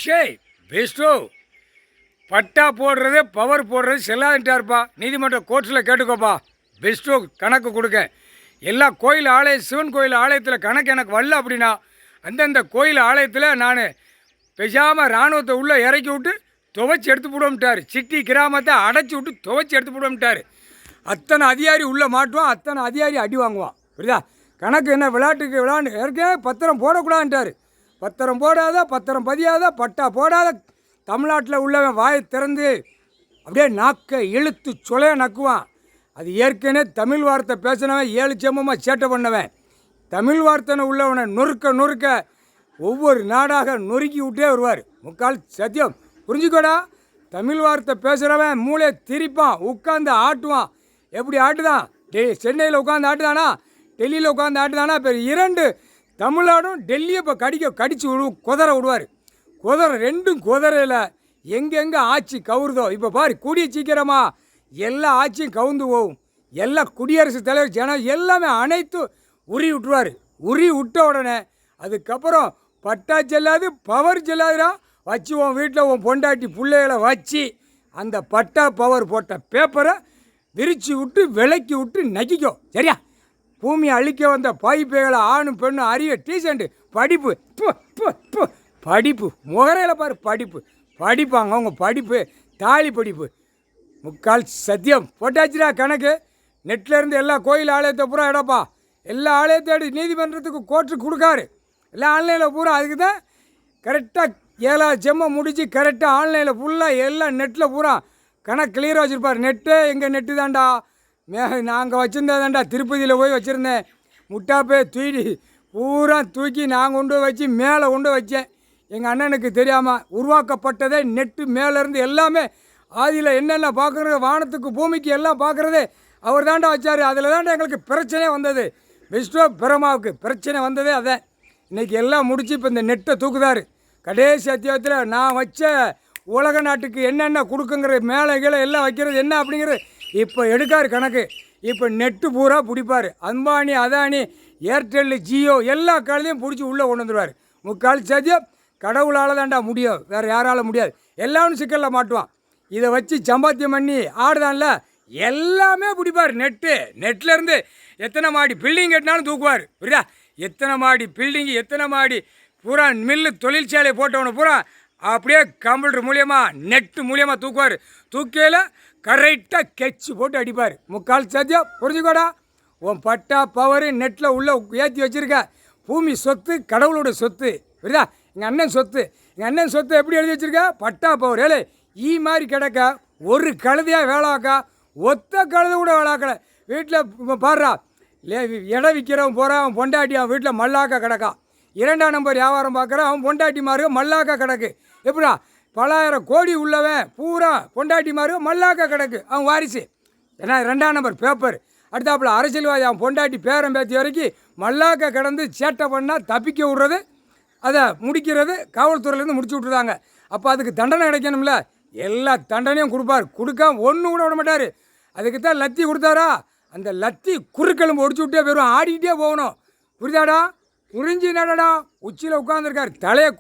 ஷே பெஸ்டோ பட்டா போடுறது பவர் போடுறது செல்லாதுட்டாருப்பா. நீதிமன்ற கோர்ட்ஸில் கேட்டுக்கோப்பா. பெஸ்டோ கணக்கு கொடுக்க எல்லா கோயில் ஆலயம் சிவன் கோயில் ஆலயத்தில் கணக்கு எனக்கு வரல அப்படின்னா அந்தந்த கோயில் ஆலயத்தில் நான் பெசாமல் இராணுவத்தை உள்ளே இறக்கி விட்டு துவைச்சி எடுத்து போடுவோம்ட்டார். சிட்டி கிராமத்தை அடைச்சி விட்டு துவைச்சி எடுத்து போடுவோம்ட்டார். அத்தனை அதிகாரி உள்ளே மாட்டுவான், அத்தனை அதிகாரி அடி வாங்குவான். புரியுதா? கணக்கு என்ன விளையாட்டுக்கு விளையாண்டு ஏற்கனவே பத்திரம் போடக்கூடாதுன்ட்டார். பத்திரம் போடாத, பத்திரம் பதியாத, பட்டா போடாத தமிழ்நாட்டில் உள்ளவன் வாயை திறந்து அப்படியே நாக்கை இழுத்து சுளைய நக்குவான். அது ஏற்கனவே தமிழ் வார்த்தை பேசினவன் 7 செம்மமாக சேட்டை பண்ணவன். தமிழ் வார்த்தைன்னு உள்ளவனை நொறுக்க ஒவ்வொரு நாடாக நொறுக்கி விட்டே வருவார். முக்கால் சத்தியம் புரிஞ்சுக்கோடா. தமிழ் வார்த்தை பேசுகிறவன் மூளையை திரிப்பான், உட்காந்து ஆட்டுவான். எப்படி ஆட்டுதான்? சென்னையில் உட்காந்து ஆட்டுதானா, டெல்லியில் உட்காந்து ஆட்டுதானா? இப்போ 2 தமிழ்நாடும் டெல்லியை இப்போ கடிச்சு குதிரை விடுவார். குதிரை 2 குதிரையில் எங்கெங்கே ஆட்சி கவுறுதோ இப்போ பாரு. கூடிய சீக்கிரமாக எல்லா ஆட்சியும் கவுந்து போகும். எல்லா குடியரசுத் தலைவர் ஜனம் எல்லாமே அனைத்து உரி விட்டுருவார். உரி விட்ட உடனே அதுக்கப்புறம் பட்டா செல்லாது, பவர் செல்லாதுடா. வச்சு உன் வீட்டில் உன் பொண்டாட்டி பிள்ளைகளை வச்சு அந்த பட்டா பவர் போட்ட பேப்பரை விரித்து விட்டு விலக்கி விட்டு நக்கிக்கும். சரியா? பூமியை அழிக்க வந்த பாய்ப்பைகளை ஆணும் பெண்ணும் அறிய டீசெண்ட்டு படிப்பு படிப்பு முகரையில் பாரு. படிப்பாங்க அவங்க படிப்பு தாலி படிப்பு. முக்கால் சத்தியம் போட்டாச்சுடா கணக்கு. நெட்லேருந்து எல்லா கோயில் ஆலயத்தை பூரா இடப்பா. எல்லா ஆலயத்தோடு நீதிமன்றத்துக்கு கோர்ட்டுக்கு கொடுக்காரு. எல்லாம் ஆன்லைனில் பூரா. அதுக்கு தான் கரெக்டாக 7 செம்மம் முடித்து கரெக்டாக ஆன்லைனில் ஃபுல்லாக எல்லாம் நெட்டில் பூரா கணக்கு கிளியராக வச்சுருப்பார். நெட்டு எங்கள் நெட்டு தான்டா. நாங்கள் வச்சுருந்ததாண்டா, திருப்பதியில் போய் வச்சுருந்தேன். முட்டாப்பே தூக்கி நான் கொண்டு வச்சு மேலே கொண்டு வச்சேன். எங்கள் அண்ணனுக்கு தெரியாமல் உருவாக்கப்பட்டதே நெட்டு மேலேருந்து எல்லாமே ஆதியில் என்னென்ன பார்க்குறது, வானத்துக்கு பூமிக்கு எல்லாம் பார்க்குறது அவர் தாண்டா வச்சார். அதில் தாண்டா எங்களுக்கு பிரச்சனையே வந்தது. பெஸ்டோ பிரமாவுக்கு பிரச்சனை வந்ததே அதான். இன்றைக்கி எல்லாம் முடித்து இப்போ இந்த நெட்டை தூக்குதார். கடைசி அத்தியாயத்தில் நான் வச்ச உலக நாட்டுக்கு என்னென்ன கொடுக்குங்கிற மேலே கீழே எல்லாம் வைக்கிறது என்ன அப்படிங்கிறது இப்போ எடுக்கார் கணக்கு. இப்போ நெட்டு பூரா பிடிப்பார். அம்பானி, அதானி, ஏர்டெல்லு, ஜியோ எல்லா காலையும் பிடிச்சி உள்ளே கொண்டு வந்துடுவார். முக்கால் சத்தியம் கடவுளால் தாண்டா முடியும், வேறு யாரால் முடியாது. எல்லாரும் சிக்கலில் மாட்டுவான். இதை வச்சு சம்பாத்தியம் பண்ணி ஆடுதான்ல எல்லாமே பிடிப்பார். நெட்லேருந்து எத்தனை மாடி பில்டிங் கட்டினாலும் தூக்குவார். புரியுதா? எத்தனை மாடி பில்டிங்கு, எத்தனை மாடி பூரா மில்லு தொழிற்சாலை போட்டவனை பூரா அப்படியே கம்ப்யூட்டர் மூலியமாக நெட்டு மூலியமாக தூக்குவார். தூக்கையில் கரெக்டாக கெச்சு போட்டு அடிப்பார். முக்கால் சத்தியம் புரிஞ்சுக்கோடா. உன் பட்டா பவர் நெட்டில் உள்ளே ஏற்றி வச்சுருக்க. பூமி சொத்து கடவுளோட சொத்து. புரியுதா? எங்கள் அண்ணன் சொத்து எப்படி எழுதி வச்சுருக்க? பட்டா பவர். ஏழை மாதிரி கிடக்க ஒரு கழுதையாக வேளாக்கா, ஒத்த கழுதை கூட வேளாக்கலை. வீட்டில் இப்போ பாடுறா இடம் விற்கிறவன் போகிறான், அவன் பொண்டாட்டி அவன் வீட்டில் மல்லாக்கா கிடக்கா. 2ஆம் நம்பர் வியாபாரம் பார்க்குறான், அவன் பொண்டாட்டி மாறு மல்லாக்கா கிடக்கு. எப்படா? பலாயிரம் கோடி உள்ளவன் பூரா பொண்டாட்டி மாறு மல்லாக்கா கிடக்கு. அவன் வாரிசு. ஏன்னா 2ஆம் நம்பர் பேப்பர். அடுத்தாப்புல அரசியல்வாதி அவன் பொண்டாட்டி பேரம் பேத்தி வரைக்கும் மல்லாக்கா கிடந்து சேட்டை பண்ணால் தப்பிக்க விட்றது, அதை முடிக்கிறது காவல்துறையிலேருந்து முடிச்சு விட்ருதாங்க. அப்போ அதுக்கு தண்டனை கிடைக்கணும்ல. எல்லா தண்டனையும் கொடுப்பார். கொடுக்காம ஒன்று கூட விட மாட்டார். அதுக்கு தான் லத்தி கொடுத்தாரா, அந்த லத்தி குறுக்கெலும்பு ஒடிச்சு விட்டே போயிடுவோம். ஆடிக்கிட்டே போகணும். புரியுதாடா? குனிஞ்சி நடடா. உச்சியில் உட்காந்துருக்கார். தலையை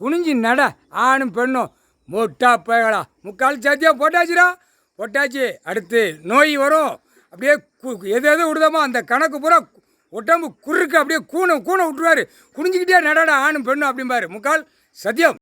குனிஞ்சி நட. ஆணும் பெண்ணும் மொட்டா பயகளா. முக்கால் சாத்தியம் போட்டாச்சு. அடுத்து நோய் வரும். அப்படியே எது விடுதாமோ அந்த கணக்கு பூரா உடம்பு குறுக்கு அப்படியே கூனை விட்டுருவார். குனிஞ்சிக்கிட்டே நடடா ஆணும் பெண்ணும் அப்படிம்பாரு. முக்கால் சத்தியம்.